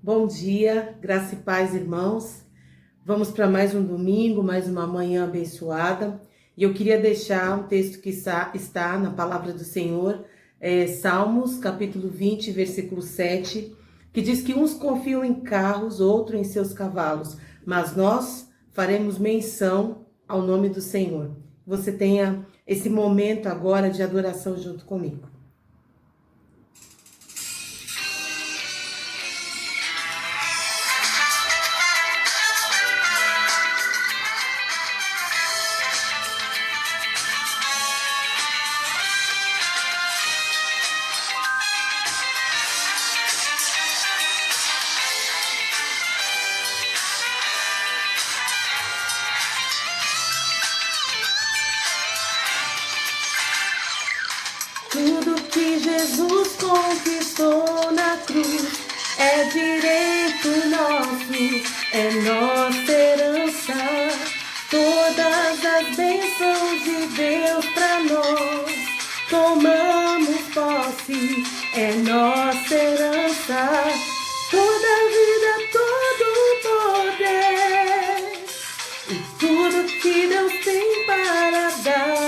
Bom dia, graça e paz, irmãos. Vamos para mais um domingo, mais uma manhã abençoada. E eu queria deixar um texto que está na palavra do Senhor, Salmos, capítulo 20, versículo 7, que diz que uns confiam em carros, outros em seus cavalos, mas nós faremos menção ao nome do Senhor. Você tenha esse momento agora de adoração junto comigo. Tudo que Jesus conquistou na cruz é direito nosso, é nossa herança. Todas as bênçãos de Deus para nós, tomamos posse, é nossa herança. Toda a vida, todo o poder e tudo que Deus tem para dar,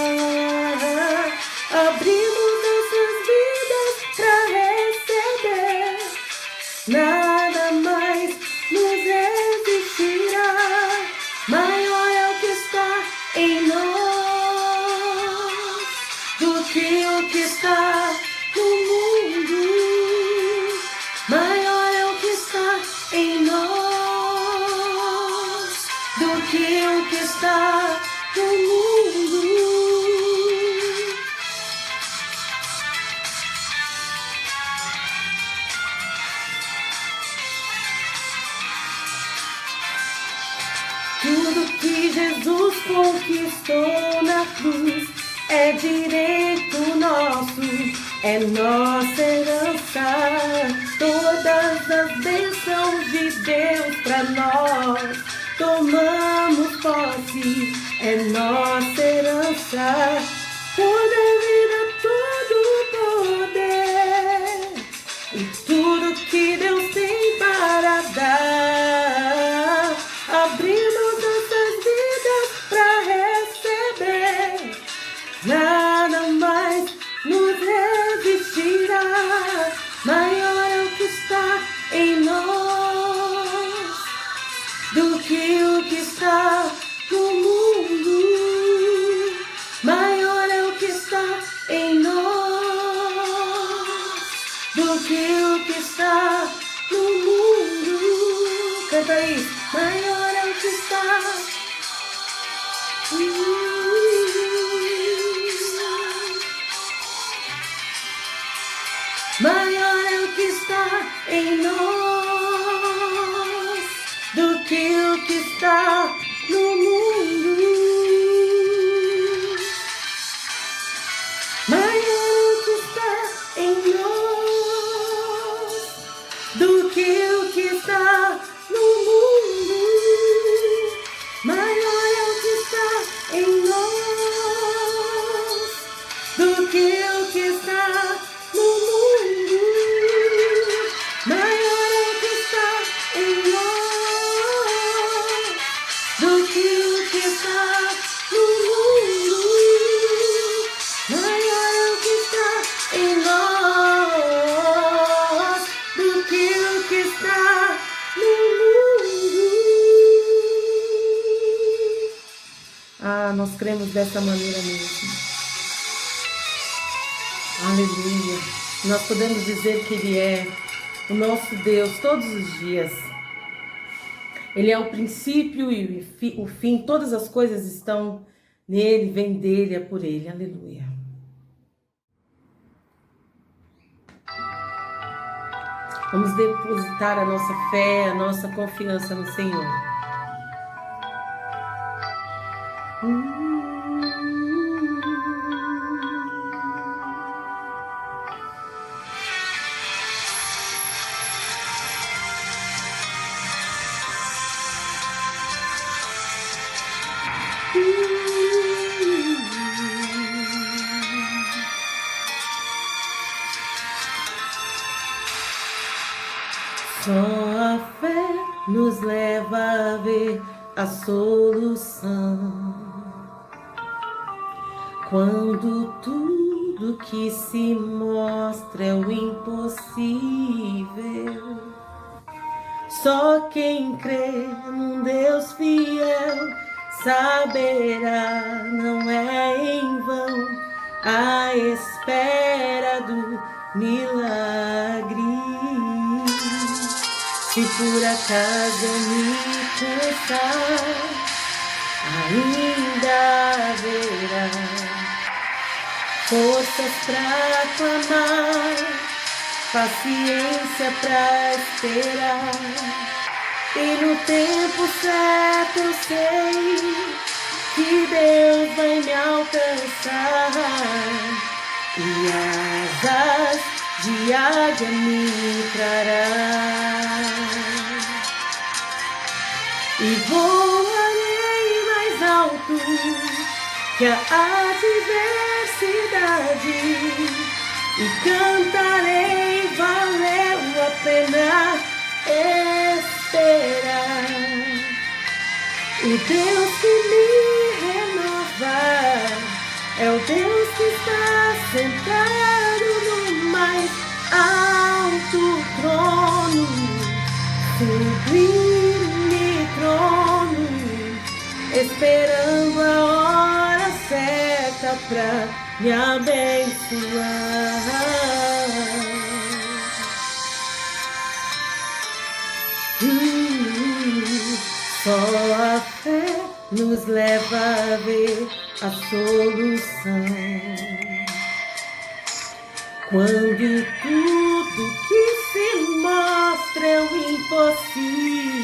abrimos nossas vidas para receber. Nada mais nos resistirá. Maior é o que está em nós do que o que está no mundo. Maior é o que está em nós do que o que está no mundo. Tudo que Jesus conquistou na cruz é direito nosso, é nossa herança. Todas as bênçãos de Deus para nós, tomamos posse, é nossa herança. Toda a vida, todo o poder e tudo que Deus tem para dar, abrimos nossas vidas para receber. Nada mais nos resistirá. Maior é o que está em nós do que o que está no mundo. Maior é o que está em nós do que o que está no mundo. Canta isso. Maior é o que está. Maior é o que está em nós do que o que está no mundo. Maior é o que está em nós do que o que está no mundo. Maior é o que está em nós do que o que está no mundo. Maior é o que está em nós do que o que está no mundo. Maior é o que está em nós do que o que está no mundo. Ah, nós cremos dessa maneira mesmo. Aleluia. Nós podemos dizer que Ele é o nosso Deus todos os dias. Ele é o princípio e o fim. Todas as coisas estão nele, vem dele, é por Ele. Aleluia. Vamos depositar a nossa fé, a nossa confiança no Senhor. Só a solução. Quando tudo que se mostra é o impossível, só quem crê num Deus fiel saberá, não é em vão a espera do milagre. Se por acaso eu me cansar, ainda haverá forças pra clamar, paciência pra esperar, e no tempo certo eu sei que Deus vai me alcançar, e asas de águia me trará, e voarei mais alto que a adversidade, e cantarei, valeu a pena esperar. O Deus que me renova é o Deus que está sentado no mais alto trono, sublime trono, esperando a hora certa pra me abençoar. Só a fé nos leva a ver a solução. Quando tudo que se mostra é o impossível,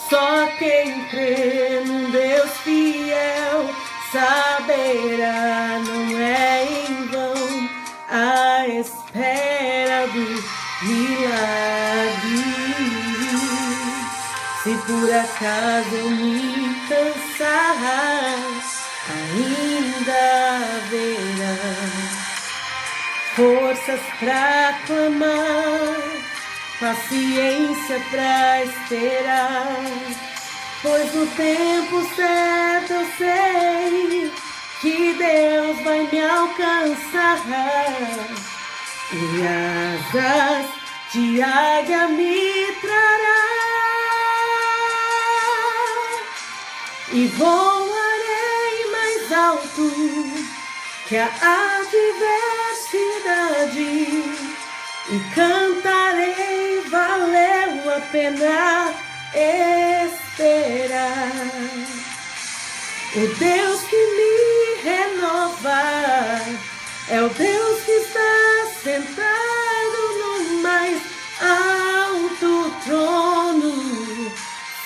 só quem crê num Deus fiel saberá, não é em vão a espera do milagre. Se por acaso eu me cansar, ainda haverá forças pra clamar, paciência pra esperar, pois no tempo certo eu sei que Deus vai me alcançar, e asas de águia me trará, e voarei mais alto que a adversidade, e cantarei, valeu a pena esperar. O Deus que me renova é o Deus que está sentado no mais alto trono,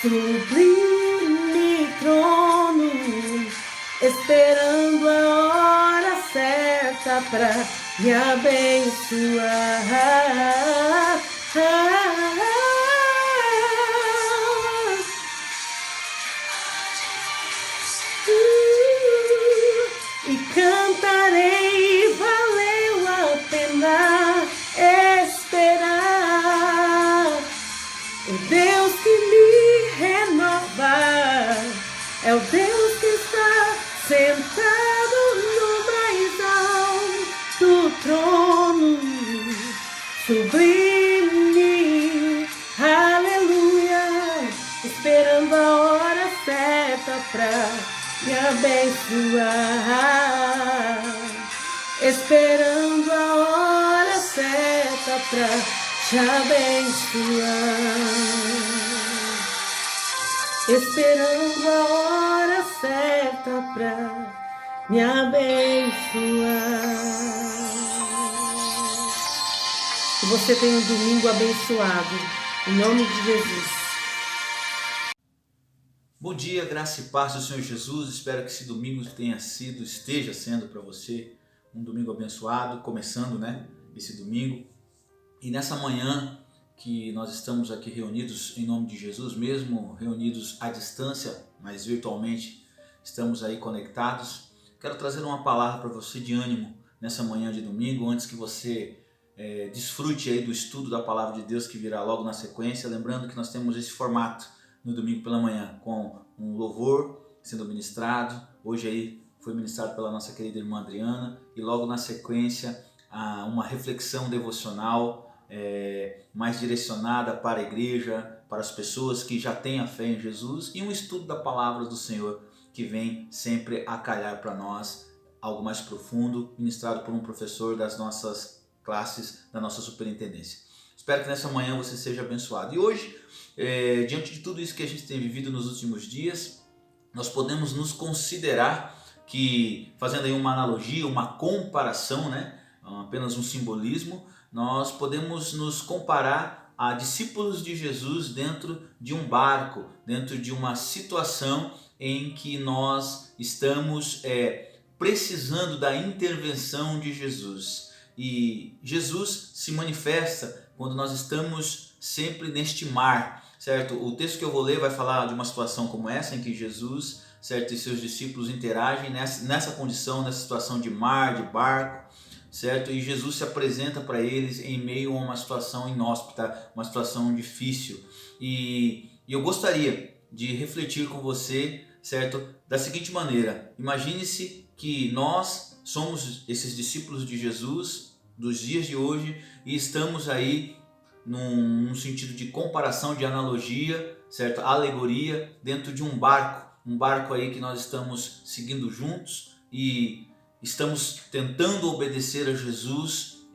sublime trono, esperando a hora certa pra me abençoar. E cantarei, valeu a pena esperar. O Deus que me renova é o Deus que está sentado no mais alto trono, sublime, aleluia, esperando a hora certa pra me abençoar, esperando a hora certa pra te abençoar, esperando a hora certa pra me abençoar. Que você tenha um domingo abençoado, em nome de Jesus. Bom dia, graça e paz do Senhor Jesus. Espero que esse domingo esteja sendo para você um domingo abençoado, começando, esse domingo. E nessa manhã que nós estamos aqui reunidos em nome de Jesus, mesmo reunidos à distância, mas virtualmente estamos aí conectados. Quero trazer uma palavra para você de ânimo nessa manhã de domingo, antes que você desfrute aí do estudo da palavra de Deus que virá logo na sequência. Lembrando que nós temos esse formato no domingo pela manhã com um louvor sendo ministrado. Hoje aí foi ministrado pela nossa querida irmã Adriana e logo na sequência uma reflexão devocional mais direcionada para a igreja, para as pessoas que já têm a fé em Jesus, e um estudo da palavra do Senhor que vem sempre a calhar para nós algo mais profundo, ministrado por um professor das nossas classes, da nossa superintendência. Espero que nessa manhã você seja abençoado. E hoje, diante de tudo isso que a gente tem vivido nos últimos dias, nós podemos nos considerar que, fazendo aí uma analogia, uma comparação, né, apenas um simbolismo, nós podemos nos comparar a discípulos de Jesus dentro de um barco, dentro de uma situação em que nós estamos precisando da intervenção de Jesus. E Jesus se manifesta quando nós estamos sempre neste mar, certo? O texto que eu vou ler vai falar de uma situação como essa, em que Jesus, certo, e seus discípulos interagem nessa condição, nessa situação de mar, de barco, certo? E Jesus se apresenta para eles em meio a uma situação inóspita, uma situação difícil. E eu gostaria de refletir com você, certo, da seguinte maneira: imagine-se que nós somos esses discípulos de Jesus dos dias de hoje e estamos aí num sentido de comparação, de analogia, certo? Alegoria, dentro de um barco aí que nós estamos seguindo juntos e estamos tentando obedecer a Jesus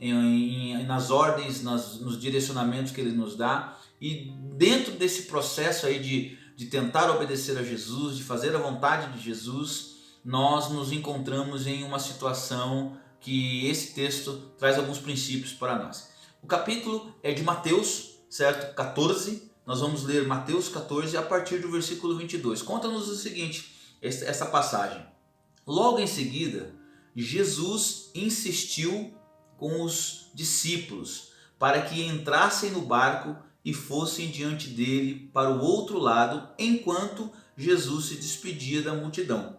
nas ordens, nos direcionamentos que Ele nos dá, e dentro desse processo aí de tentar obedecer a Jesus, de fazer a vontade de Jesus, nós nos encontramos em uma situação que esse texto traz alguns princípios para nós. O capítulo é de Mateus, certo? 14, nós vamos ler Mateus 14 a partir do versículo 22. Conta-nos o seguinte, essa passagem: logo em seguida, Jesus insistiu com os discípulos para que entrassem no barco e fossem diante dele para o outro lado, enquanto Jesus se despedia da multidão.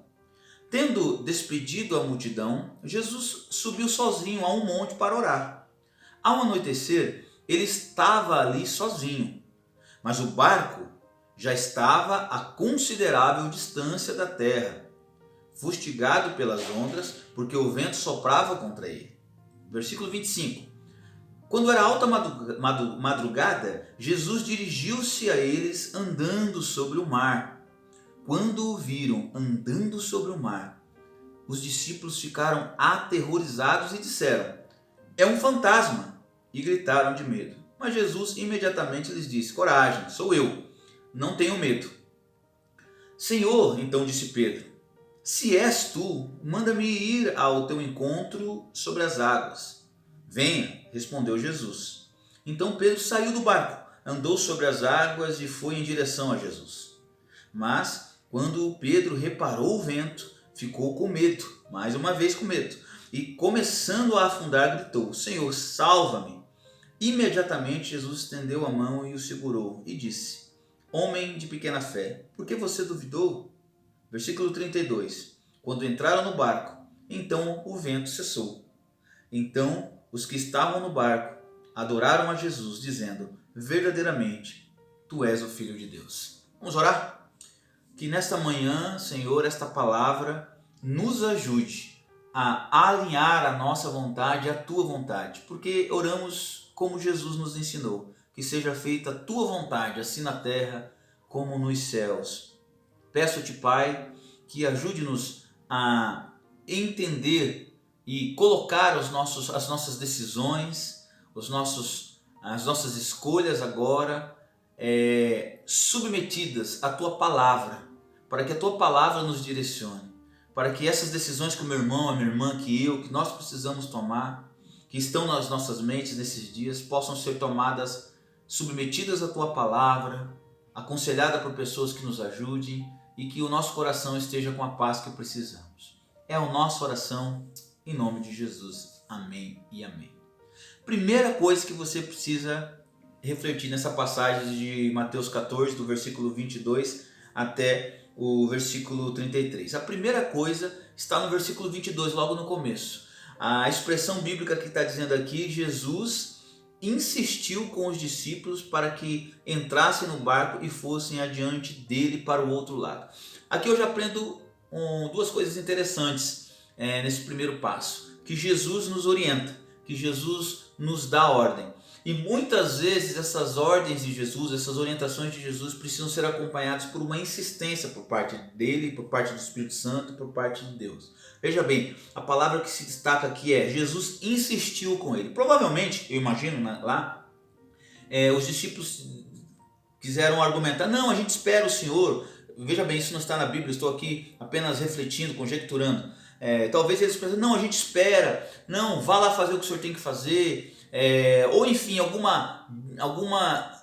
Tendo despedido a multidão, Jesus subiu sozinho a um monte para orar. Ao anoitecer, ele estava ali sozinho, mas o barco já estava a considerável distância da terra, fustigado pelas ondas, porque o vento soprava contra ele. Versículo 25. Quando era alta madrugada, Jesus dirigiu-se a eles andando sobre o mar. Quando o viram andando sobre o mar, os discípulos ficaram aterrorizados e disseram: é um fantasma! E gritaram de medo. Mas Jesus imediatamente lhes disse: coragem, sou eu, não tenham medo. Senhor, então disse Pedro, se és tu, manda-me ir ao teu encontro sobre as águas. Venha, respondeu Jesus. Então Pedro saiu do barco, andou sobre as águas e foi em direção a Jesus. Mas quando Pedro reparou o vento, ficou com medo, mais uma vez com medo, e começando a afundar, gritou: Senhor, salva-me! Imediatamente Jesus estendeu a mão e o segurou e disse: homem de pequena fé, por que você duvidou? Versículo 32. Quando entraram no barco, então o vento cessou. Então os que estavam no barco adoraram a Jesus, dizendo: verdadeiramente, tu és o Filho de Deus. Vamos orar? Que nesta manhã, Senhor, esta palavra nos ajude a alinhar a nossa vontade à tua vontade, porque oramos como Jesus nos ensinou, que seja feita a tua vontade, assim na terra como nos céus. Peço-te, Pai, que ajude-nos a entender e colocar as nossas decisões, as nossas escolhas agora submetidas à tua palavra, para que a tua palavra nos direcione, para que essas decisões que o meu irmão, a minha irmã, que nós precisamos tomar, que estão nas nossas mentes nesses dias, possam ser tomadas, submetidas à tua palavra, aconselhadas por pessoas que nos ajudem e que o nosso coração esteja com a paz que precisamos. É a nossa oração em nome de Jesus. Amém e amém. Primeira coisa que você precisa refletir nessa passagem de Mateus 14, do versículo 22 até o versículo 33. A primeira coisa está no versículo 22, logo no começo. A expressão bíblica que está dizendo aqui, Jesus insistiu com os discípulos para que entrassem no barco e fossem adiante dele para o outro lado. Aqui eu já aprendo duas coisas interessantes nesse primeiro passo, que Jesus nos orienta, que Jesus nos dá ordem. E muitas vezes essas ordens de Jesus, essas orientações de Jesus precisam ser acompanhadas por uma insistência por parte dele, por parte do Espírito Santo, por parte de Deus. Veja bem, a palavra que se destaca aqui é: Jesus insistiu com ele. Provavelmente, eu imagino lá, os discípulos quiseram argumentar: não, a gente espera o Senhor. Veja bem, isso não está na Bíblia, estou aqui apenas refletindo, conjecturando. Talvez eles pensem: não, a gente espera, não, vá lá fazer o que o Senhor tem que fazer. Ou enfim, alguma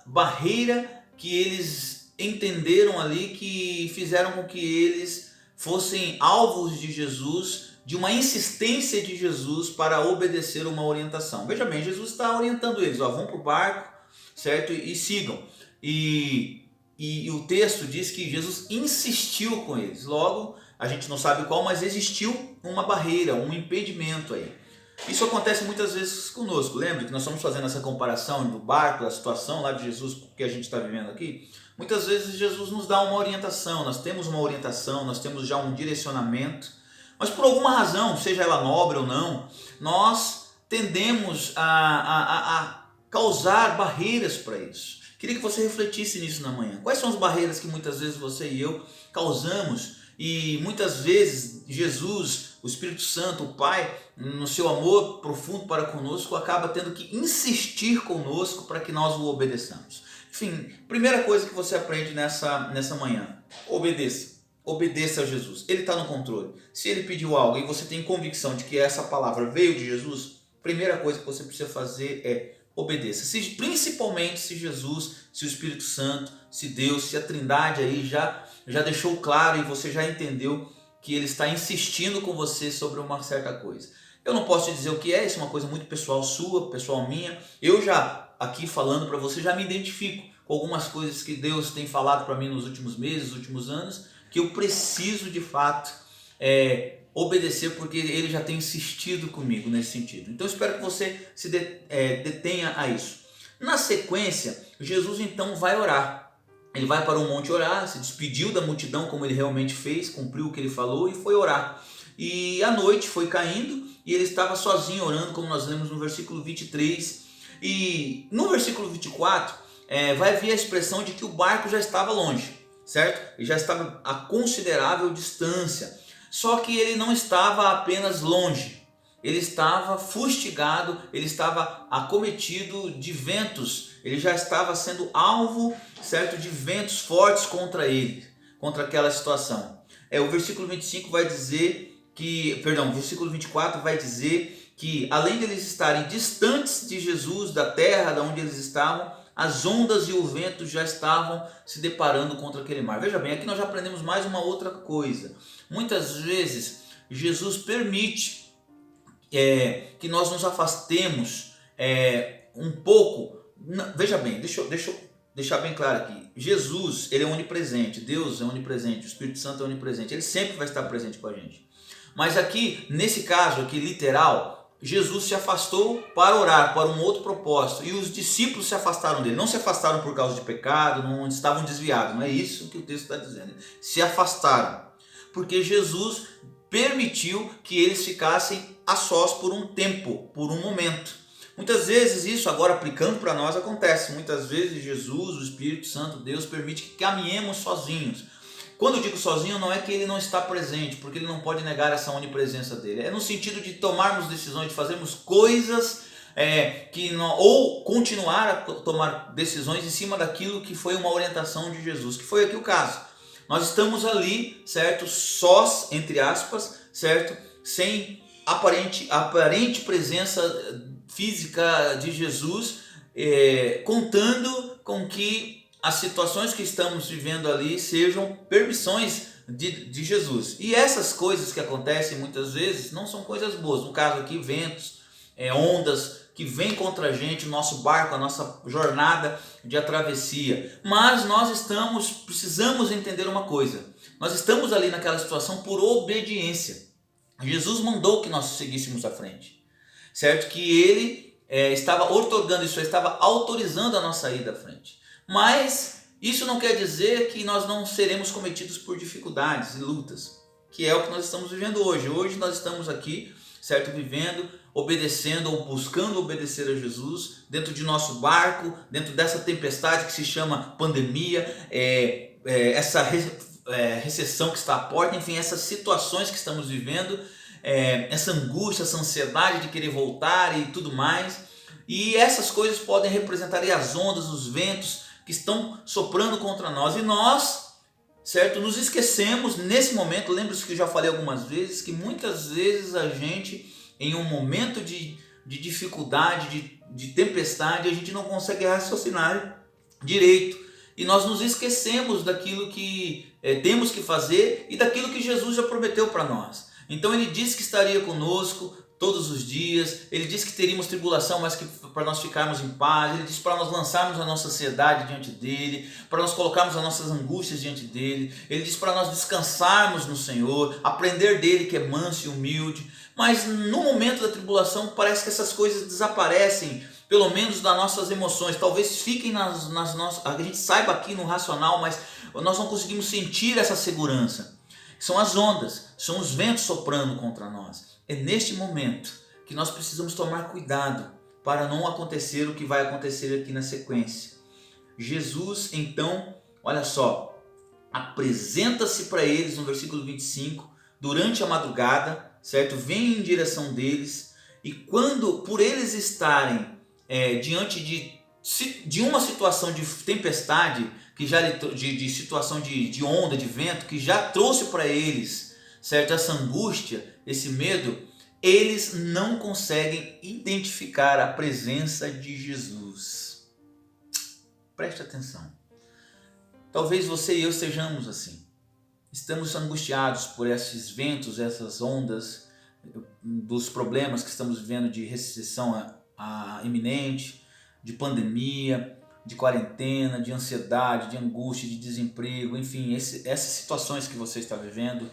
barreira que eles entenderam ali, que fizeram com que eles fossem alvos de Jesus, de uma insistência de Jesus para obedecer uma orientação. Veja bem, Jesus está orientando eles: vão para o barco, certo? E sigam. E o texto diz que Jesus insistiu com eles. Logo, a gente não sabe qual, mas existiu uma barreira, um impedimento aí. Isso acontece muitas vezes conosco. Lembra que nós estamos fazendo essa comparação do barco, da situação lá de Jesus que a gente está vivendo aqui? Muitas vezes Jesus nos dá uma orientação, nós temos uma orientação, nós temos já um direcionamento, mas por alguma razão, seja ela nobre ou não, nós tendemos a causar barreiras para isso. Queria que você refletisse nisso na manhã. Quais são as barreiras que muitas vezes você e eu causamos? E muitas vezes Jesus, o Espírito Santo, o Pai, no seu amor profundo para conosco, acaba tendo que insistir conosco para que nós o obedeçamos. Enfim, primeira coisa que você aprende nessa manhã: obedeça. Obedeça a Jesus. Ele está no controle. Se ele pediu algo e você tem convicção de que essa palavra veio de Jesus, primeira coisa que você precisa fazer é obedeça. Principalmente se Jesus, se o Espírito Santo, se Deus, se a Trindade aí já deixou claro e você já entendeu que ele está insistindo com você sobre uma certa coisa. Eu não posso te dizer o que é, isso é uma coisa muito pessoal sua, pessoal minha. Eu já, aqui falando para você, já me identifico com algumas coisas que Deus tem falado para mim nos últimos meses, nos últimos anos, que eu preciso de fato obedecer, porque ele já tem insistido comigo nesse sentido. Então eu espero que você se detenha a isso. Na sequência, Jesus então vai orar. Ele vai para o monte orar, se despediu da multidão como ele realmente fez, cumpriu o que ele falou e foi orar. E a noite foi caindo e ele estava sozinho orando, como nós lemos no versículo 23. E no versículo 24 vai vir a expressão de que o barco já estava longe, certo? Ele já estava a considerável distância. Só que ele não estava apenas longe, ele estava fustigado, ele estava acometido de ventos, ele já estava sendo alvo, certo, de ventos fortes contra ele, contra aquela situação. O versículo 25 vai dizer o versículo 24 vai dizer que além de eles estarem distantes de Jesus, da terra de onde eles estavam, as ondas e o vento já estavam se deparando contra aquele mar. Veja bem, aqui nós já aprendemos mais uma outra coisa. Muitas vezes Jesus permite que nós nos afastemos um pouco. Veja bem, deixa eu deixar bem claro aqui. Jesus, ele é onipresente, Deus é onipresente, o Espírito Santo é onipresente, ele sempre vai estar presente com a gente. Mas aqui, nesse caso aqui literal, Jesus se afastou para orar, para um outro propósito, e os discípulos se afastaram dele. Não se afastaram por causa de pecado, não estavam desviados, não é isso que o texto está dizendo. Se afastaram porque Jesus permitiu que eles ficassem a sós por um tempo, por um momento. Muitas vezes isso, agora aplicando para nós, acontece. Muitas vezes Jesus, o Espírito Santo, Deus, permite que caminhemos sozinhos. Quando eu digo sozinho, não é que ele não está presente, porque ele não pode negar essa onipresença dele. É no sentido de tomarmos decisões, de fazermos coisas ou continuar a tomar decisões em cima daquilo que foi uma orientação de Jesus, que foi aqui o caso. Nós estamos ali, certo, sós, entre aspas, certo, sem aparente presença física de Jesus, contando com que as situações que estamos vivendo ali sejam permissões de Jesus. E essas coisas que acontecem muitas vezes não são coisas boas. No caso aqui, ventos, ondas que vêm contra a gente, o nosso barco, a nossa jornada de travessia. Mas nós precisamos entender uma coisa. Nós estamos ali naquela situação por obediência. Jesus mandou que nós seguíssemos à frente. Certo? Que ele estava outorgando isso, estava autorizando a nossa ida à frente. Mas isso não quer dizer que nós não seremos cometidos por dificuldades e lutas, que é o que nós estamos vivendo hoje. Hoje nós estamos aqui, certo, vivendo, obedecendo ou buscando obedecer a Jesus dentro de nosso barco, dentro dessa tempestade que se chama pandemia, essa recessão que está à porta, enfim, essas situações que estamos vivendo, essa angústia, essa ansiedade de querer voltar e tudo mais. E essas coisas podem representar aí as ondas, os ventos que estão soprando contra nós. E nós, certo, nos esquecemos nesse momento, lembra-se que eu já falei algumas vezes, que muitas vezes a gente, em um momento de dificuldade, de tempestade, a gente não consegue raciocinar direito. E nós nos esquecemos daquilo que temos que fazer e daquilo que Jesus já prometeu para nós. Então ele disse que estaria conosco todos os dias, ele disse que teríamos tribulação, mas que para nós ficarmos em paz, ele disse para nós lançarmos a nossa ansiedade diante dele, para nós colocarmos as nossas angústias diante dele, ele disse para nós descansarmos no Senhor, aprender dele que é manso e humilde. Mas no momento da tribulação parece que essas coisas desaparecem, pelo menos das nossas emoções, talvez fiquem nas nossas, a gente saiba aqui no racional, mas nós não conseguimos sentir essa segurança. São as ondas, são os ventos soprando contra nós. É neste momento que nós precisamos tomar cuidado para não acontecer o que vai acontecer aqui na sequência. Jesus, então, olha só, apresenta-se para eles no versículo 25, durante a madrugada, certo? Vem em direção deles, e quando, por eles estarem diante de uma situação de tempestade, que já de situação de onda, de vento, que já trouxe para eles, certo, essa angústia, esse medo, eles não conseguem identificar a presença de Jesus. Preste atenção. Talvez você e eu sejamos assim. Estamos angustiados por esses ventos, essas ondas, dos problemas que estamos vivendo de recessão iminente, de pandemia, de quarentena, de ansiedade, de angústia, de desemprego, enfim, essas situações que você está vivendo,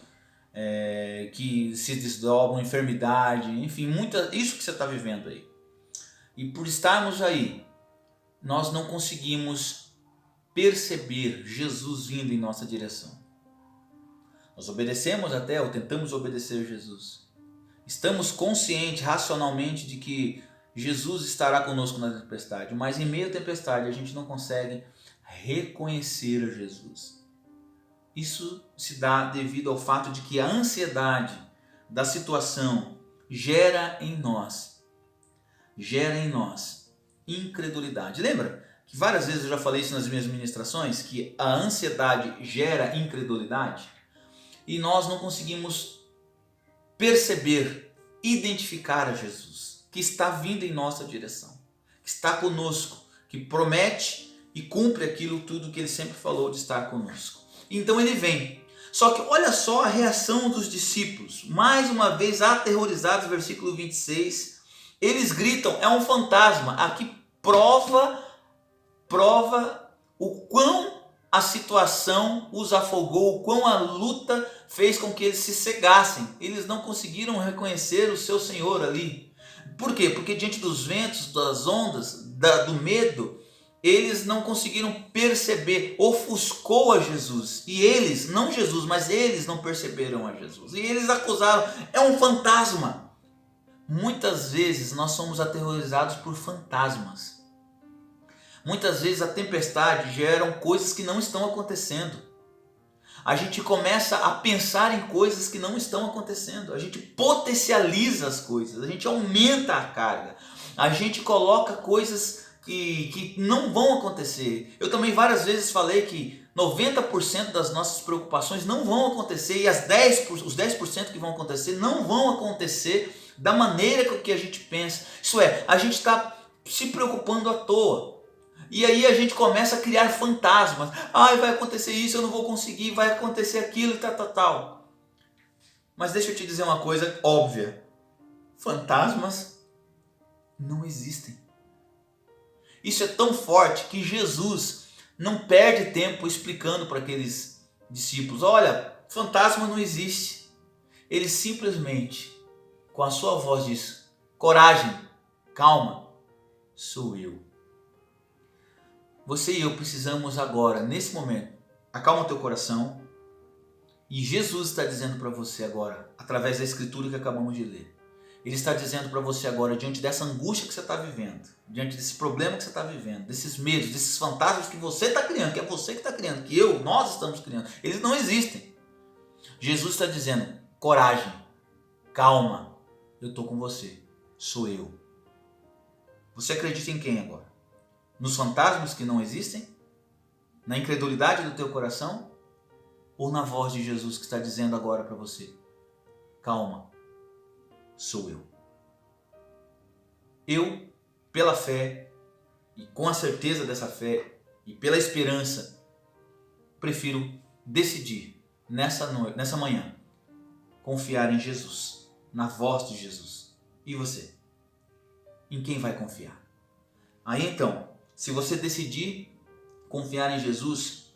que se desdobram, enfermidade, enfim, isso que você está vivendo aí. E por estarmos aí, nós não conseguimos perceber Jesus vindo em nossa direção. Nós obedecemos até, ou tentamos obedecer a Jesus. Estamos conscientes, racionalmente, de que Jesus estará conosco na tempestade, mas em meio à tempestade a gente não consegue reconhecer a Jesus. Isso se dá devido ao fato de que a ansiedade da situação gera em nós incredulidade. Lembra que várias vezes eu já falei isso nas minhas ministrações, que a ansiedade gera incredulidade? E nós não conseguimos perceber, identificar a Jesus, que está vindo em nossa direção, que está conosco, que promete e cumpre aquilo tudo que ele sempre falou de estar conosco. Então ele vem. Só que olha só a reação dos discípulos, mais uma vez aterrorizados, versículo 26, eles gritam, é um fantasma. Aqui prova o quão a situação os afogou, o quão a luta fez com que eles se cegassem. Eles não conseguiram reconhecer o seu Senhor ali. Por quê? Porque diante dos ventos, das ondas, do medo, eles não conseguiram perceber, ofuscou a Jesus. E eles, não Jesus, mas eles não perceberam a Jesus. E eles acusaram, é um fantasma. Muitas vezes nós somos aterrorizados por fantasmas. Muitas vezes a tempestade gera coisas que não estão acontecendo. A gente começa a pensar em coisas que não estão acontecendo. A gente potencializa as coisas, a gente aumenta a carga. A gente coloca coisas que não vão acontecer. Eu também várias vezes falei que 90% das nossas preocupações não vão acontecer e os 10% que vão acontecer não vão acontecer da maneira que a gente pensa. Isso é, a gente está se preocupando à toa. E aí a gente começa a criar fantasmas. Vai acontecer isso, eu não vou conseguir, vai acontecer aquilo e tal. Mas deixa eu te dizer uma coisa óbvia. Fantasmas não existem. Isso é tão forte que Jesus não perde tempo explicando para aqueles discípulos. Olha, fantasma não existe. Ele simplesmente, com a sua voz diz, coragem, calma, sou eu. Você e eu precisamos agora, nesse momento, acalma teu coração. E Jesus está dizendo para você agora, através da escritura que acabamos de ler. Ele está dizendo para você agora, diante dessa angústia que você está vivendo, diante desse problema que você está vivendo, desses medos, desses fantasmas que você está criando, que é você que está criando, que nós estamos criando. Eles não existem. Jesus está dizendo, coragem, calma, eu estou com você, sou eu. Você acredita em quem agora? Nos fantasmas que não existem? Na incredulidade do teu coração? Ou na voz de Jesus que está dizendo agora para você, calma, sou eu. Eu, pela fé, e com a certeza dessa fé, e pela esperança, prefiro decidir nessa manhã, confiar em Jesus, na voz de Jesus. E você? Em quem vai confiar? Aí então, se você decidir confiar em Jesus,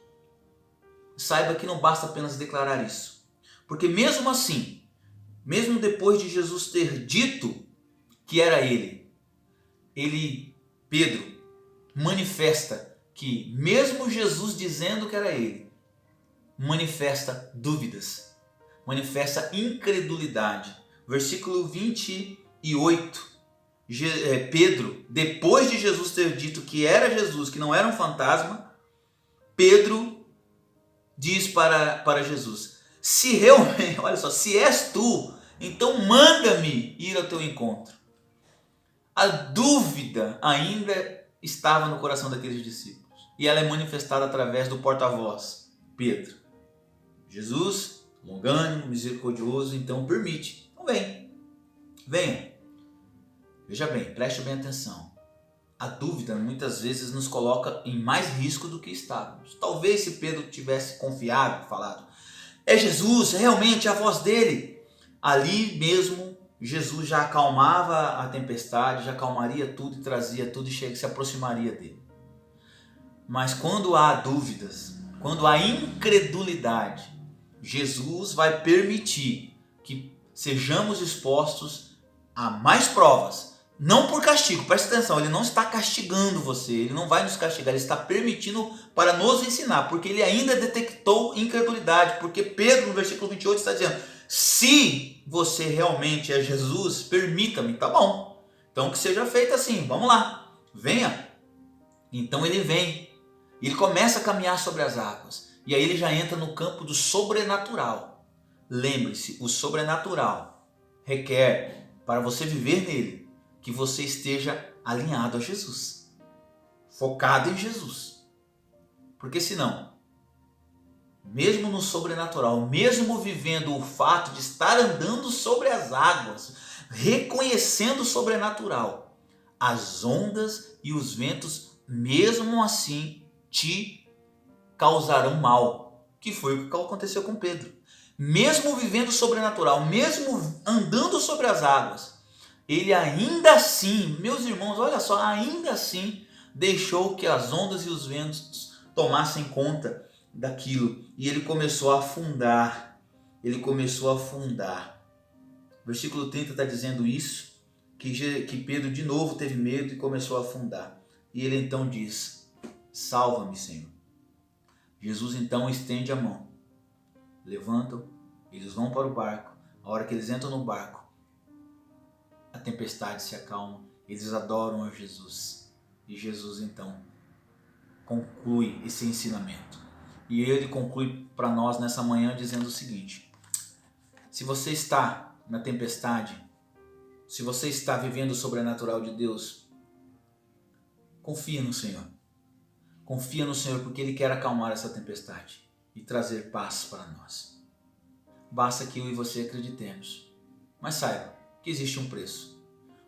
saiba que não basta apenas declarar isso. Porque mesmo assim, mesmo depois de Jesus ter dito que era ele, Pedro, manifesta que, mesmo Jesus dizendo que era ele, manifesta dúvidas, manifesta incredulidade. Versículo 28, Pedro, depois de Jesus ter dito que era Jesus, que não era um fantasma, Pedro diz para Jesus, se realmente, olha só, se és tu, então manda-me ir ao teu encontro. A dúvida ainda estava no coração daqueles discípulos. E ela é manifestada através do porta-voz, Pedro. Jesus, longânimo, misericordioso, então permite. Então venha. Veja bem, preste bem atenção. A dúvida muitas vezes nos coloca em mais risco do que estávamos. Talvez se Pedro tivesse confiado, falado, é Jesus, é realmente a voz dele. Ali mesmo, Jesus já acalmava a tempestade, já acalmaria tudo e trazia tudo e se aproximaria dele. Mas quando há dúvidas, quando há incredulidade, Jesus vai permitir que sejamos expostos a mais provas. Não por castigo, presta atenção, ele não está castigando você, ele não vai nos castigar, ele está permitindo para nos ensinar, porque ele ainda detectou incredulidade, porque Pedro no versículo 28 está dizendo, se você realmente é Jesus, permita-me, tá bom, então que seja feito assim, vamos lá, venha. Então ele vem, e ele começa a caminhar sobre as águas, e aí ele já entra no campo do sobrenatural. Lembre-se, o sobrenatural requer, para você viver nele, que você esteja alinhado a Jesus, focado em Jesus. Porque senão, mesmo no sobrenatural, mesmo vivendo o fato de estar andando sobre as águas, reconhecendo o sobrenatural, as ondas e os ventos, mesmo assim, te causarão mal, que foi o que aconteceu com Pedro. Mesmo vivendo o sobrenatural, mesmo andando sobre as águas, ele ainda assim, meus irmãos, olha só, ainda assim deixou que as ondas e os ventos tomassem conta daquilo. E ele começou a afundar. Versículo 30 está dizendo isso, que Pedro de novo teve medo e começou a afundar. E ele então diz, salva-me, Senhor. Jesus então estende a mão. Levantam, eles vão para o barco. A hora que eles entram no barco, a tempestade se acalma, eles adoram a Jesus. E Jesus então conclui esse ensinamento. E ele conclui para nós nessa manhã dizendo o seguinte, se você está na tempestade, se você está vivendo o sobrenatural de Deus, confia no Senhor. Confia no Senhor porque Ele quer acalmar essa tempestade e trazer paz para nós. Basta que eu e você acreditemos. Mas saiba que existe um preço.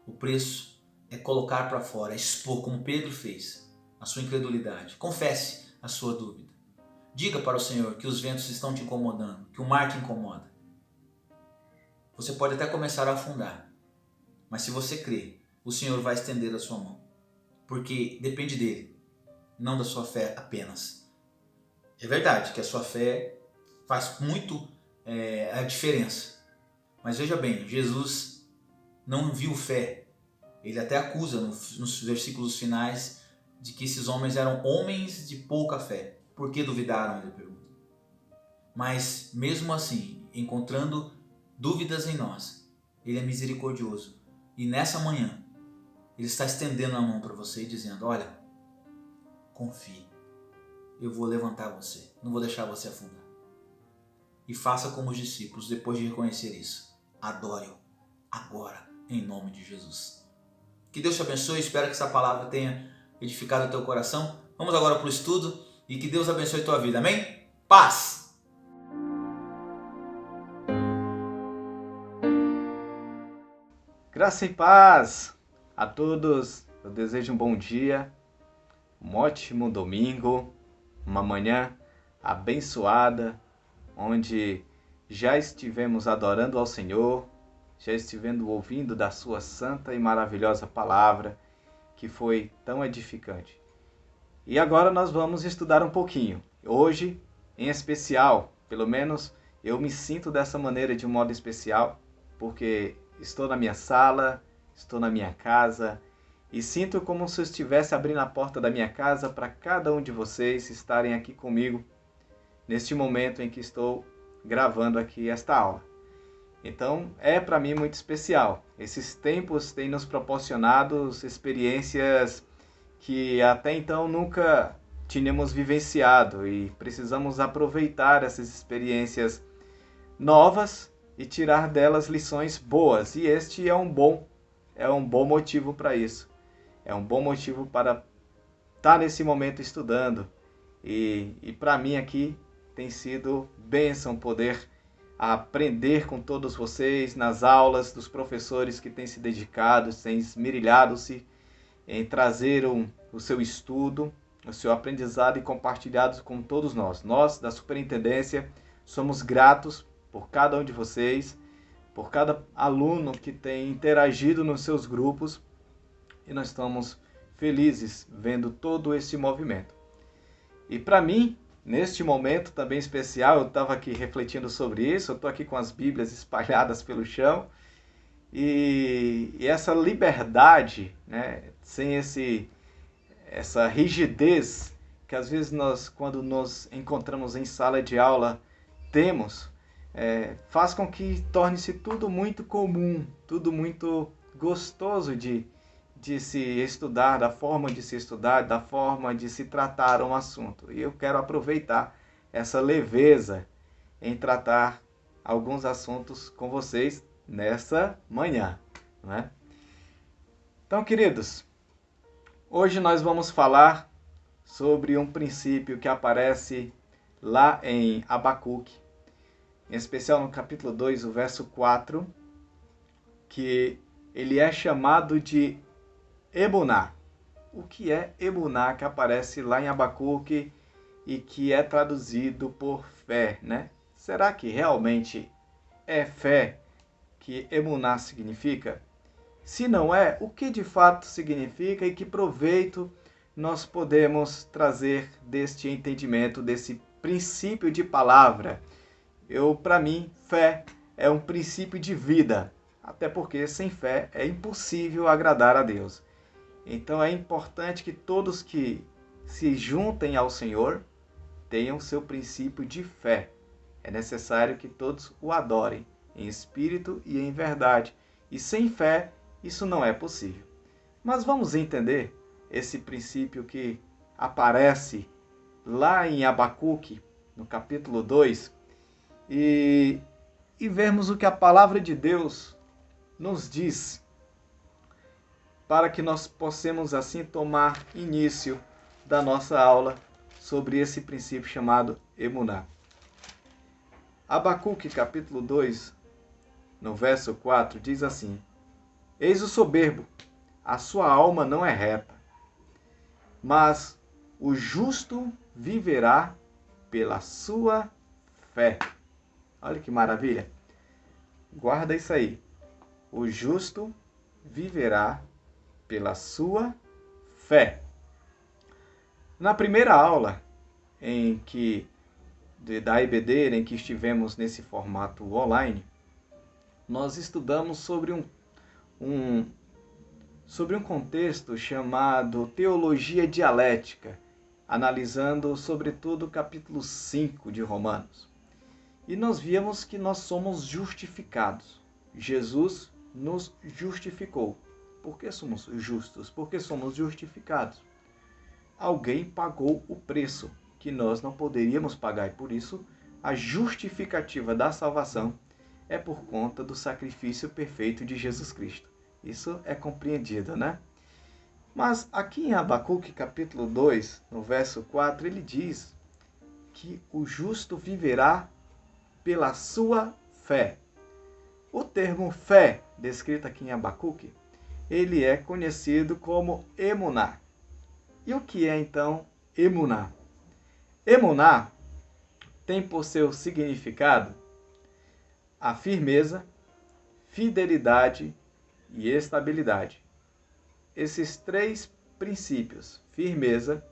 O preço é colocar para fora, é expor, como Pedro fez, a sua incredulidade. Confesse a sua dúvida. Diga para o Senhor que os ventos estão te incomodando, que o mar te incomoda. Você pode até começar a afundar, mas se você crer, o Senhor vai estender a sua mão, porque depende dele, não da sua fé apenas. É verdade que a sua fé faz muito a diferença, mas veja bem, Jesus não viu fé Ele até acusa nos versículos finais de que esses homens eram homens de pouca fé. Por que duvidaram? Ele pergunta. Mas mesmo assim, encontrando dúvidas em nós, Ele é misericordioso. E nessa manhã, Ele está estendendo a mão para você e dizendo: olha, confie, eu vou levantar você, não vou deixar você afundar. E faça como os discípulos, depois de reconhecer isso, adore-o agora, em nome de Jesus. Que Deus te abençoe, espero que essa palavra tenha edificado o teu coração. Vamos agora para o estudo e que Deus abençoe a tua vida, amém? Paz! Graça e paz a todos. Eu desejo um bom dia, um ótimo domingo, uma manhã abençoada, onde já estivemos adorando ao Senhor, já estivemos ouvindo da sua santa e maravilhosa palavra, que foi tão edificante. E agora nós vamos estudar um pouquinho. Hoje, em especial, pelo menos eu me sinto dessa maneira de um modo especial, porque estou na minha sala, estou na minha casa e sinto como se eu estivesse abrindo a porta da minha casa para cada um de vocês estarem aqui comigo neste momento em que estou gravando aqui esta aula. Então, é para mim muito especial. Esses tempos têm nos proporcionado experiências que até então nunca tínhamos vivenciado e precisamos aproveitar essas experiências novas e tirar delas lições boas. E este é um bom motivo para isso. É um bom motivo para estar nesse momento estudando. E para mim aqui tem sido bênção poder aprender com todos vocês nas aulas dos professores que têm se dedicado, têm esmerilhado-se em trazer o seu estudo, o seu aprendizado e compartilhados com todos nós. Nós, da Superintendência, somos gratos por cada um de vocês, por cada aluno que tem interagido nos seus grupos e nós estamos felizes vendo todo esse movimento. E para mim, neste momento também especial, eu estava aqui refletindo sobre isso, eu estou aqui com as Bíblias espalhadas pelo chão e essa liberdade, né, sem essa rigidez que às vezes nós, quando nos encontramos em sala de aula, temos, faz com que torne-se tudo muito comum, tudo muito gostoso de se estudar, da forma de se estudar, da forma de se tratar um assunto. E eu quero aproveitar essa leveza em tratar alguns assuntos com vocês nessa manhã, não é? Então, queridos, hoje nós vamos falar sobre um princípio que aparece lá em Abacuque, em especial no capítulo 2, o verso 4, que ele é chamado de Emuná. O que é Emuná, que aparece lá em Abacuque e que é traduzido por fé, né? Será que realmente é fé que Emuná significa? Se não é, o que de fato significa e que proveito nós podemos trazer deste entendimento, desse princípio de palavra? Para mim, fé é um princípio de vida, até porque sem fé é impossível agradar a Deus. Então é importante que todos que se juntem ao Senhor tenham seu princípio de fé. É necessário que todos o adorem em espírito e em verdade. E sem fé, isso não é possível. Mas vamos entender esse princípio que aparece lá em Abacuque, no capítulo 2, e vermos o que a palavra de Deus nos diz, para que nós possamos assim tomar início da nossa aula sobre esse princípio chamado Emuná. Abacuque, capítulo 2, no verso 4, diz assim: Eis o soberbo, a sua alma não é reta, mas o justo viverá pela sua fé. Olha que maravilha! Guarda isso aí. O justo viverá pela sua fé. Na primeira aula da EBD, em que estivemos nesse formato online, nós estudamos sobre sobre um contexto chamado Teologia Dialética, analisando sobretudo o capítulo 5 de Romanos. E nós víamos que nós somos justificados. Jesus nos justificou. Por que somos justos? Porque somos justificados. Alguém pagou o preço que nós não poderíamos pagar e por isso a justificativa da salvação é por conta do sacrifício perfeito de Jesus Cristo. Isso é compreendido, né? Mas aqui em Abacuque, capítulo 2, no verso 4, ele diz que o justo viverá pela sua fé. O termo fé, descrito aqui em Abacuque, ele é conhecido como emuná. E o que é então emuná? Emuná tem por seu significado a firmeza, fidelidade e estabilidade. Esses três princípios, firmeza,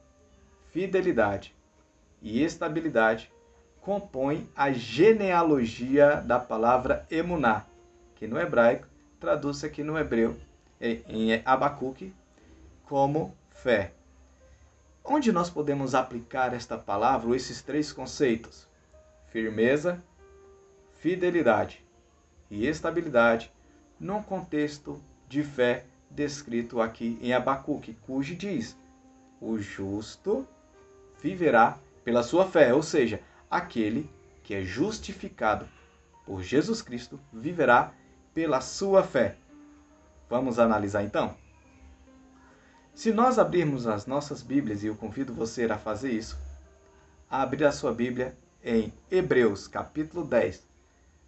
fidelidade e estabilidade, compõem a genealogia da palavra emuná, que no hebraico traduz aqui no hebreu, em Abacuque, como fé. Onde nós podemos aplicar esta palavra, ou esses três conceitos? Firmeza, fidelidade e estabilidade, num contexto de fé descrito aqui em Abacuque, cujo diz: o justo viverá pela sua fé, ou seja, aquele que é justificado por Jesus Cristo viverá pela sua fé. Vamos analisar então? Se nós abrirmos as nossas Bíblias, e eu convido você a fazer isso, a abrir a sua Bíblia em Hebreus, capítulo 10,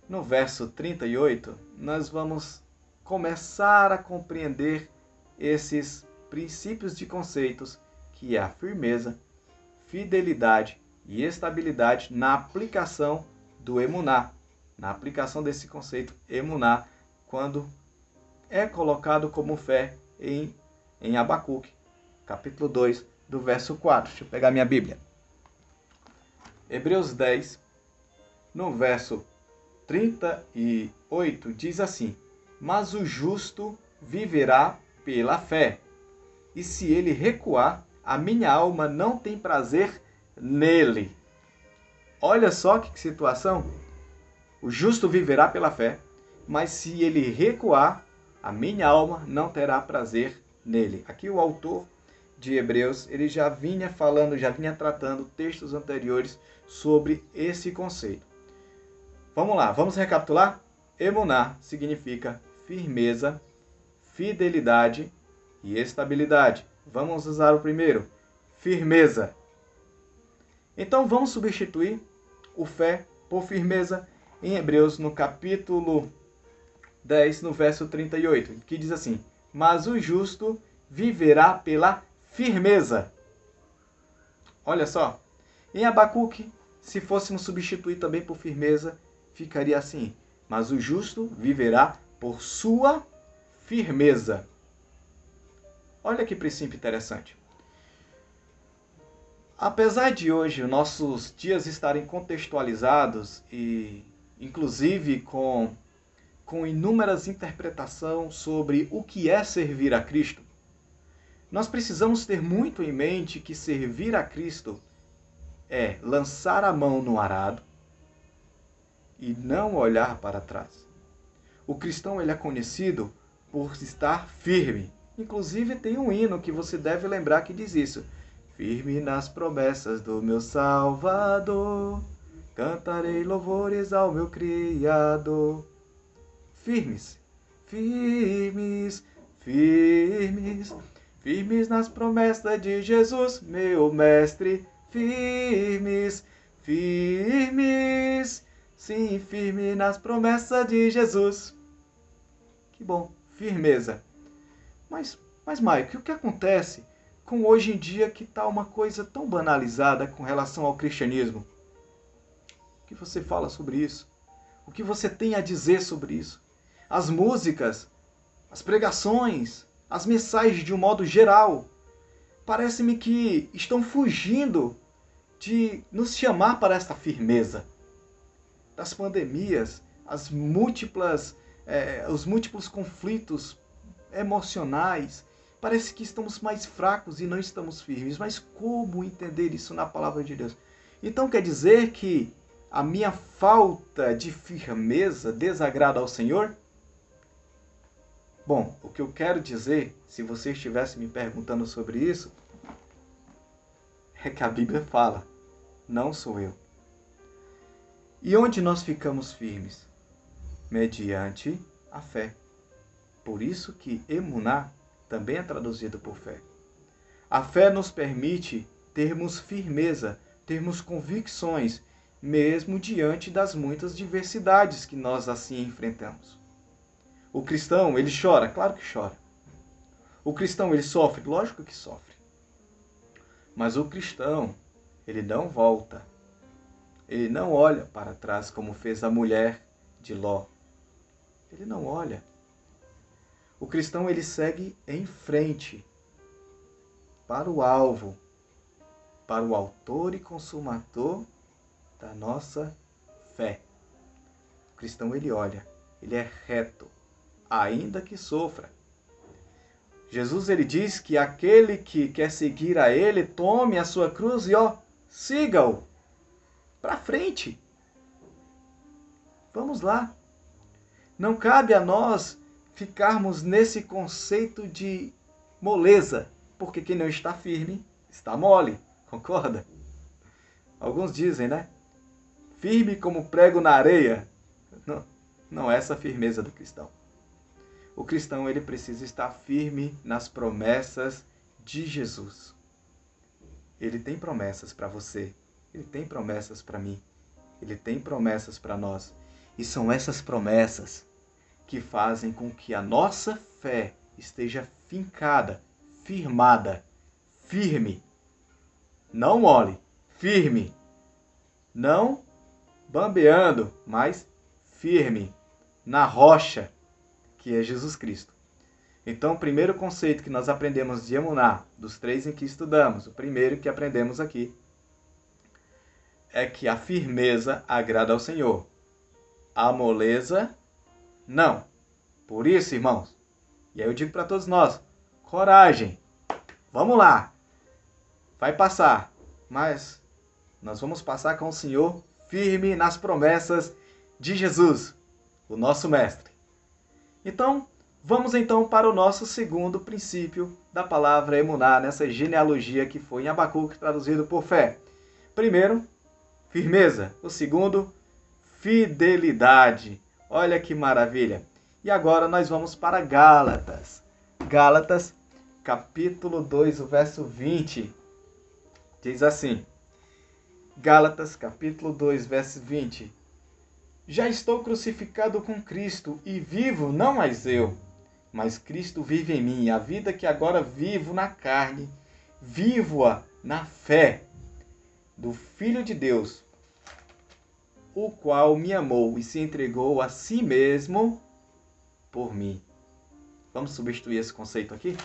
no verso 38, nós vamos começar a compreender esses princípios de conceitos, que é a firmeza, fidelidade e estabilidade na aplicação do emuná, na aplicação desse conceito emuná, quando é colocado como fé em Abacuque, capítulo 2, do verso 4. Deixa eu pegar minha Bíblia. Hebreus 10, no verso 38, diz assim: mas o justo viverá pela fé, e se ele recuar, a minha alma não tem prazer nele. Olha só que situação. O justo viverá pela fé, mas se ele recuar, a minha alma não terá prazer nele. Aqui o autor de Hebreus, ele já vinha falando, já vinha tratando textos anteriores sobre esse conceito. Vamos lá, vamos recapitular? Emuná significa firmeza, fidelidade e estabilidade. Vamos usar o primeiro, firmeza. Então vamos substituir o fé por firmeza em Hebreus, no capítulo 10, no verso 38, que diz assim: mas o justo viverá pela firmeza. Olha só, em Abacuque, se fôssemos substituir também por firmeza, ficaria assim: mas o justo viverá por sua firmeza. Olha que princípio interessante. Apesar de hoje nossos dias estarem contextualizados e inclusive com inúmeras interpretações sobre o que é servir a Cristo, nós precisamos ter muito em mente que servir a Cristo é lançar a mão no arado e não olhar para trás. O cristão, ele é conhecido por estar firme. Inclusive tem um hino que você deve lembrar que diz isso: firme nas promessas do meu Salvador, cantarei louvores ao meu Criador. Firmes, firmes, firmes, firmes nas promessas de Jesus, meu mestre. Firmes, firmes, sim, firme nas promessas de Jesus. Que bom, firmeza. Mas Mike, o que acontece com hoje em dia que está uma coisa tão banalizada com relação ao cristianismo? O que você fala sobre isso? O que você tem a dizer sobre isso? As músicas, as pregações, as mensagens de um modo geral, parece-me que estão fugindo de nos chamar para esta firmeza. Das pandemias, os múltiplos conflitos emocionais. Parece que estamos mais fracos e não estamos firmes. Mas como entender isso na palavra de Deus? Então quer dizer que a minha falta de firmeza desagrada ao Senhor? Bom, o que eu quero dizer, se você estivesse me perguntando sobre isso, é que a Bíblia fala, não sou eu. E onde nós ficamos firmes? Mediante a fé. Por isso que emuná também é traduzido por fé. A fé nos permite termos firmeza, termos convicções, mesmo diante das muitas diversidades que nós assim enfrentamos. O cristão, ele chora? Claro que chora. O cristão, ele sofre? Lógico que sofre. Mas o cristão, ele não volta. Ele não olha para trás como fez a mulher de Ló. Ele não olha. O cristão, ele segue em frente para o alvo, para o autor e consumador da nossa fé. O cristão, ele olha, ele é reto, ainda que sofra. Jesus, ele diz que aquele que quer seguir a ele, tome a sua cruz e siga-o para frente. Vamos lá. Não cabe a nós ficarmos nesse conceito de moleza, porque quem não está firme está mole, concorda? Alguns dizem, né? Firme como prego na areia. Não é essa a firmeza do cristão. O cristão, ele precisa estar firme nas promessas de Jesus. Ele tem promessas para você, ele tem promessas para mim, ele tem promessas para nós. E são essas promessas que fazem com que a nossa fé esteja fincada, firmada, firme. Não mole, firme. Não bambeando, mas firme na rocha, que é Jesus Cristo. Então, o primeiro conceito que nós aprendemos de emuná, dos 3 em que estudamos, o primeiro que aprendemos aqui, é que a firmeza agrada ao Senhor. A moleza, não. Por isso, irmãos, e aí eu digo para todos nós, coragem, vamos lá, vai passar, mas nós vamos passar com o Senhor firme nas promessas de Jesus, o nosso mestre. Então, vamos então para o nosso segundo princípio da palavra emuná, nessa genealogia que foi em Abacuque, traduzido por fé. Primeiro, firmeza. O segundo, fidelidade. Olha que maravilha. E agora nós vamos para Gálatas. Gálatas, capítulo 2, o verso 20. Diz assim. Gálatas, capítulo 2, verso 20. Já estou crucificado com Cristo e vivo não mais eu, mas Cristo vive em mim. A vida que agora vivo na carne, vivo-a na fé do Filho de Deus, o qual me amou e se entregou a si mesmo por mim. Vamos substituir esse conceito aqui?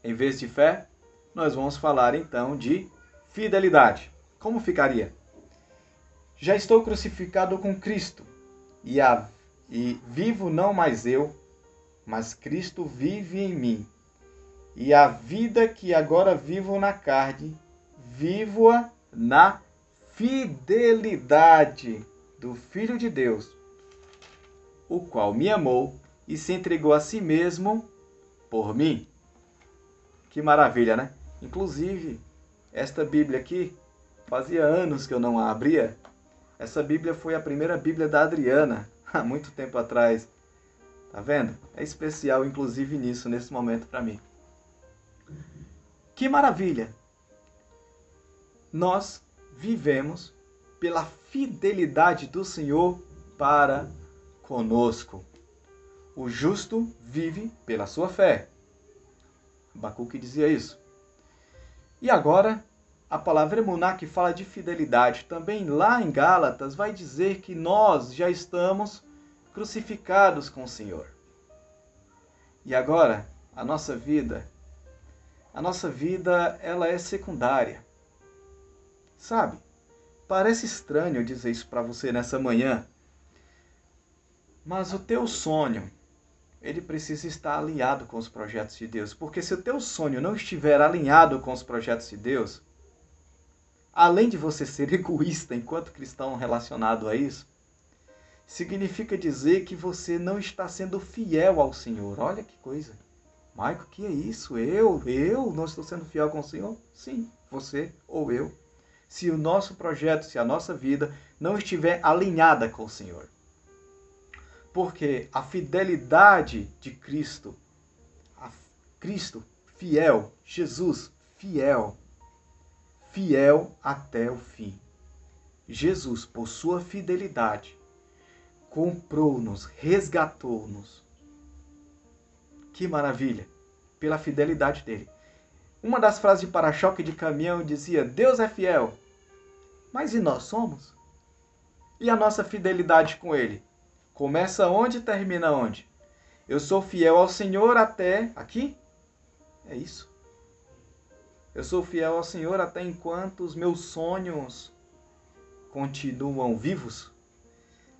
Em vez de fé, nós vamos falar então de fidelidade. Como ficaria? Já estou crucificado com Cristo e vivo não mais eu, mas Cristo vive em mim. E a vida que agora vivo na carne, vivo-a na fidelidade do Filho de Deus, o qual me amou e se entregou a si mesmo por mim. Que maravilha, né? Inclusive, esta Bíblia aqui, fazia anos que eu não a abria. Essa Bíblia foi a primeira Bíblia da Adriana, há muito tempo atrás. Tá vendo? É especial, inclusive, nisso, nesse momento para mim. Que maravilha! Nós vivemos pela fidelidade do Senhor para conosco. O justo vive pela sua fé. Abacuque dizia isso. E agora, a palavra emuná, que fala de fidelidade, também lá em Gálatas, vai dizer que nós já estamos crucificados com o Senhor. E agora, a nossa vida, ela é secundária. Sabe? Parece estranho eu dizer isso para você nessa manhã, mas o teu sonho ele precisa estar alinhado com os projetos de Deus. Porque se o teu sonho não estiver alinhado com os projetos de Deus, além de você ser egoísta enquanto cristão relacionado a isso, significa dizer que você não está sendo fiel ao Senhor. Olha que coisa. Maico, que é isso? Eu não estou sendo fiel com o Senhor? Sim, você ou eu. Se o nosso projeto, se a nossa vida não estiver alinhada com o Senhor. Porque a fidelidade de Cristo, Cristo fiel, Jesus fiel, fiel até o fim. Jesus, por sua fidelidade, comprou-nos, resgatou-nos. Que maravilha! Pela fidelidade dele. Uma das frases de para-choque de caminhão dizia: Deus é fiel. Mas e nós somos? E a nossa fidelidade com ele? Começa onde e termina onde? Eu sou fiel ao Senhor até... Aqui? É isso. Eu sou fiel ao Senhor até enquanto os meus sonhos continuam vivos.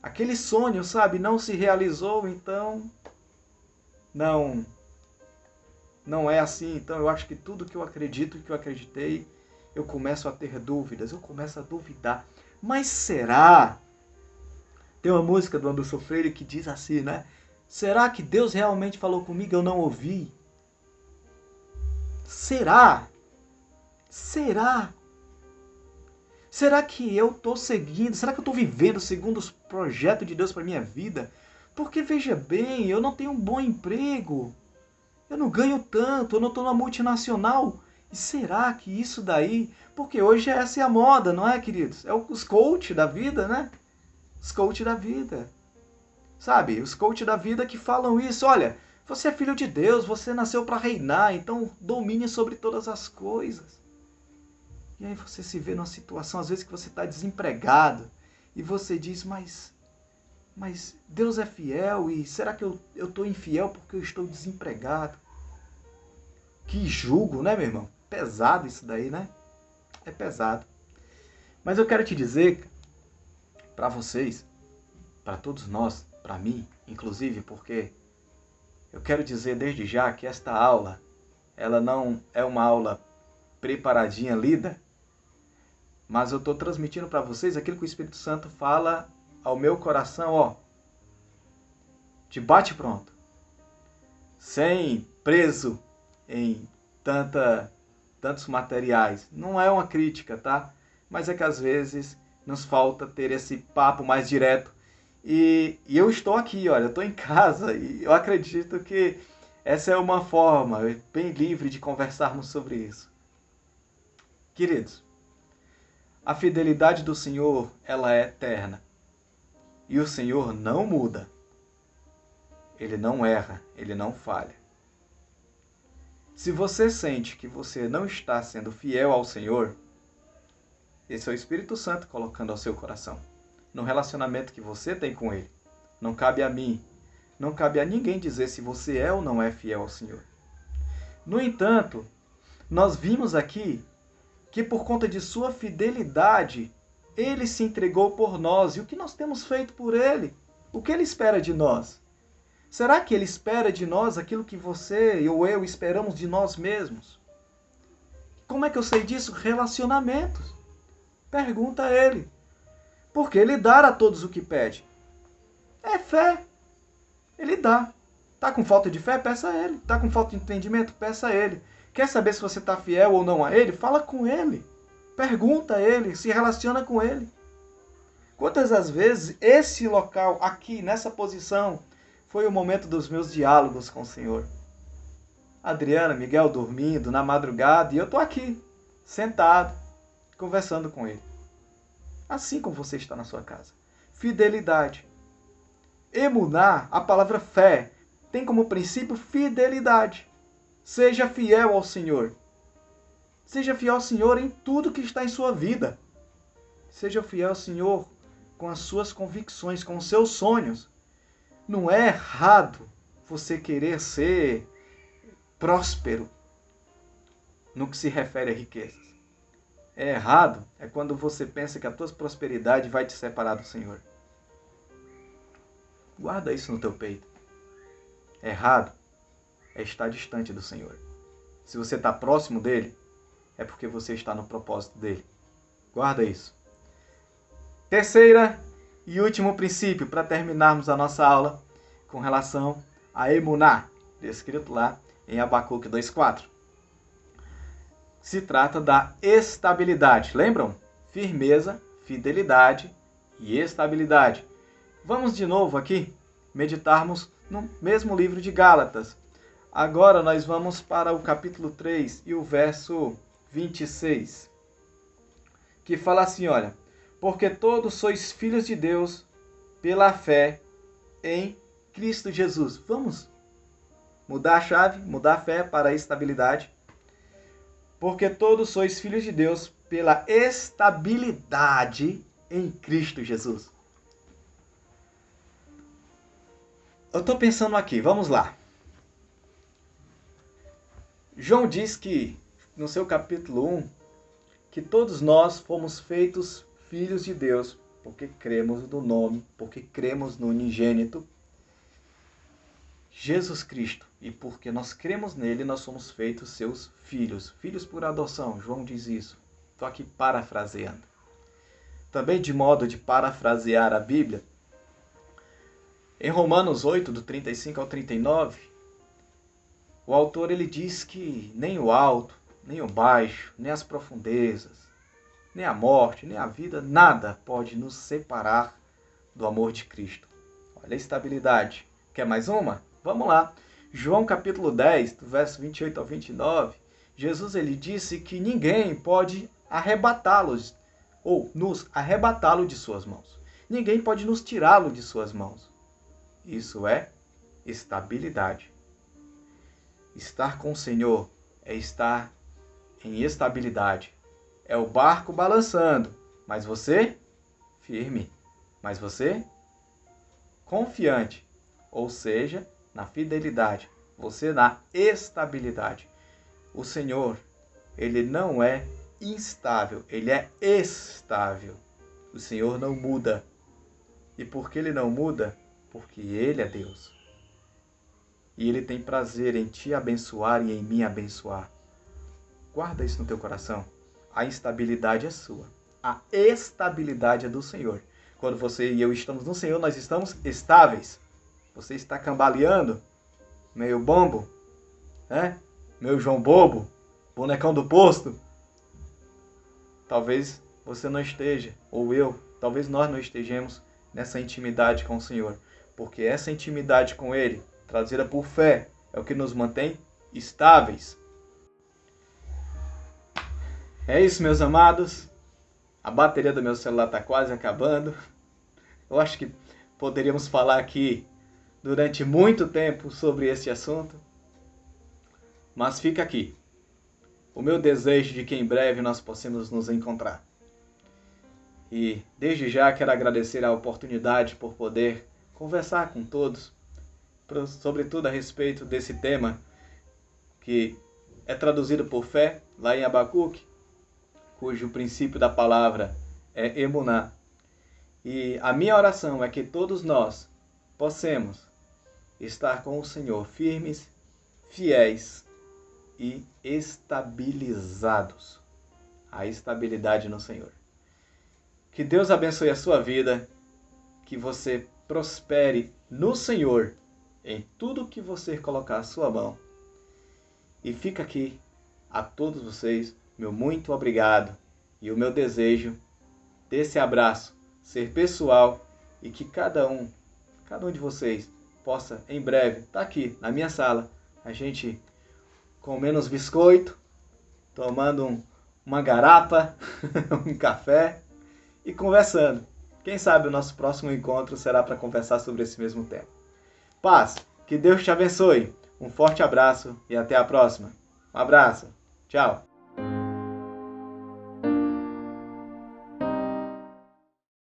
Aquele sonho, sabe, não se realizou, então não é assim. Então eu acho que tudo que eu acredito, que eu acreditei, eu começo a ter dúvidas, eu começo a duvidar. Mas será? Tem uma música do Anderson Freire que diz assim, né? Será que Deus realmente falou comigo e eu não ouvi? Será? Será? Será que eu estou seguindo? Será que eu estou vivendo segundo os projetos de Deus para minha vida? Porque veja bem, eu não tenho um bom emprego. Eu não ganho tanto, eu não estou na multinacional. E será que isso daí... Porque hoje essa é a moda, não é, queridos? É os coach da vida, né? Os coach da vida. Sabe? Os coach da vida que falam isso. Olha, você é filho de Deus, você nasceu para reinar, então domine sobre todas as coisas. E aí você se vê numa situação, às vezes, que você está desempregado. E você diz, mas Deus é fiel e será que eu estou infiel porque eu estou desempregado? Que julgo, né, meu irmão? Pesado isso daí, né? É pesado. Mas eu quero te dizer, para vocês, para todos nós, para mim, inclusive, porque eu quero dizer desde já que esta aula, ela não é uma aula preparadinha, lida, mas eu estou transmitindo para vocês aquilo que o Espírito Santo fala ao meu coração, ó, de bate pronto, sem preso em tantos materiais. Não é uma crítica, tá? Mas é que às vezes nos falta ter esse papo mais direto. E eu estou aqui, olha, eu estou em casa e eu acredito que essa é uma forma bem livre de conversarmos sobre isso. Queridos, a fidelidade do Senhor, ela é eterna. E o Senhor não muda. Ele não erra, ele não falha. Se você sente que você não está sendo fiel ao Senhor, esse é o Espírito Santo colocando ao seu coração, no relacionamento que você tem com Ele. Não cabe a mim, não cabe a ninguém dizer se você é ou não é fiel ao Senhor. No entanto, nós vimos aqui que por conta de sua fidelidade, Ele se entregou por nós. E o que nós temos feito por Ele? O que Ele espera de nós? Será que Ele espera de nós aquilo que você ou eu esperamos de nós mesmos? Como é que eu sei disso? Relacionamentos. Pergunta a Ele. Porque Ele dá a todos o que pede. É fé. Ele dá. Está com falta de fé? Peça a Ele. Está com falta de entendimento? Peça a Ele. Quer saber se você está fiel ou não a Ele? Fala com Ele. Pergunta a Ele. Se relaciona com Ele. Quantas das vezes esse local aqui, nessa posição, foi o momento dos meus diálogos com o Senhor? Adriana, Miguel dormindo na madrugada e eu estou aqui, sentado, conversando com Ele. Assim como você está na sua casa. Fidelidade. Emuná, a palavra fé, tem como princípio fidelidade. Seja fiel ao Senhor. Seja fiel ao Senhor em tudo que está em sua vida. Seja fiel ao Senhor com as suas convicções, com os seus sonhos. Não é errado você querer ser próspero no que se refere a riquezas. É errado é quando você pensa que a tua prosperidade vai te separar do Senhor. Guarda isso no teu peito. errado é estar distante do Senhor. Se você está próximo dele, é porque você está no propósito dele. Guarda isso. Terceira e último princípio, para terminarmos a nossa aula, com relação a emuná, descrito lá em Abacuque 2:4. Se trata da estabilidade. Lembram? Firmeza, fidelidade e estabilidade. Vamos de novo aqui meditarmos no mesmo livro de Gálatas. Agora nós vamos para o capítulo 3 e o verso 26, que fala assim, olha: porque todos sois filhos de Deus pela fé em Cristo Jesus. Vamos mudar a chave, mudar a fé para a estabilidade. Porque todos sois filhos de Deus pela estabilidade em Cristo Jesus. Eu estou pensando aqui, vamos lá. João diz que, no seu capítulo 1, que todos nós fomos feitos filhos de Deus, porque cremos no nome, porque cremos no unigênito, Jesus Cristo. E porque nós cremos nele, nós somos feitos seus filhos. Filhos por adoção, João diz isso. Estou aqui parafraseando. Também de modo de parafrasear a Bíblia, em Romanos 8, do 35 ao 39, o autor ele diz que nem o alto, nem o baixo, nem as profundezas, nem a morte, nem a vida, nada pode nos separar do amor de Cristo. Olha a estabilidade. Quer mais uma? Vamos lá. João capítulo 10, do verso 28 ao 29, Jesus ele disse que ninguém pode arrebatá-los, ou nos arrebatá-lo de suas mãos. Ninguém pode nos tirá-lo de suas mãos. Isso é estabilidade. Estar com o Senhor é estar em estabilidade. É o barco balançando, mas você firme, mas você confiante, ou seja, na fidelidade, você na estabilidade. O Senhor, ele não é instável, ele é estável. O Senhor não muda. E por que ele não muda? Porque ele é Deus. E ele tem prazer em te abençoar e em me abençoar. Guarda isso no teu coração. A instabilidade é sua. A estabilidade é do Senhor. Quando você e eu estamos no Senhor, nós estamos estáveis. Você está cambaleando, meio bombo, né? Meio João Bobo, bonecão do posto. Talvez você não esteja, ou eu, talvez nós não estejamos nessa intimidade com o Senhor. Porque essa intimidade com Ele, trazida por fé, é o que nos mantém estáveis. É isso, meus amados. A bateria do meu celular está quase acabando. Eu acho que poderíamos falar aqui durante muito tempo sobre este assunto. Mas fica aqui o meu desejo de que em breve nós possamos nos encontrar. E desde já quero agradecer a oportunidade por poder conversar com todos, sobretudo a respeito desse tema que é traduzido por fé, lá em Abacuque, cujo princípio da palavra é emuná. E a minha oração é que todos nós possamos estar com o Senhor firmes, fiéis e estabilizados. A estabilidade no Senhor. Que Deus abençoe a sua vida, que você prospere no Senhor em tudo que você colocar a sua mão. E fica aqui a todos vocês meu muito obrigado e o meu desejo desse abraço ser pessoal e que cada um de vocês possa em breve estar aqui na minha sala, a gente com menos biscoito, tomando uma garapa, um café e conversando. Quem sabe o nosso próximo encontro será para conversar sobre esse mesmo tema. Paz, que Deus te abençoe. Um forte abraço e até a próxima. Um abraço. Tchau.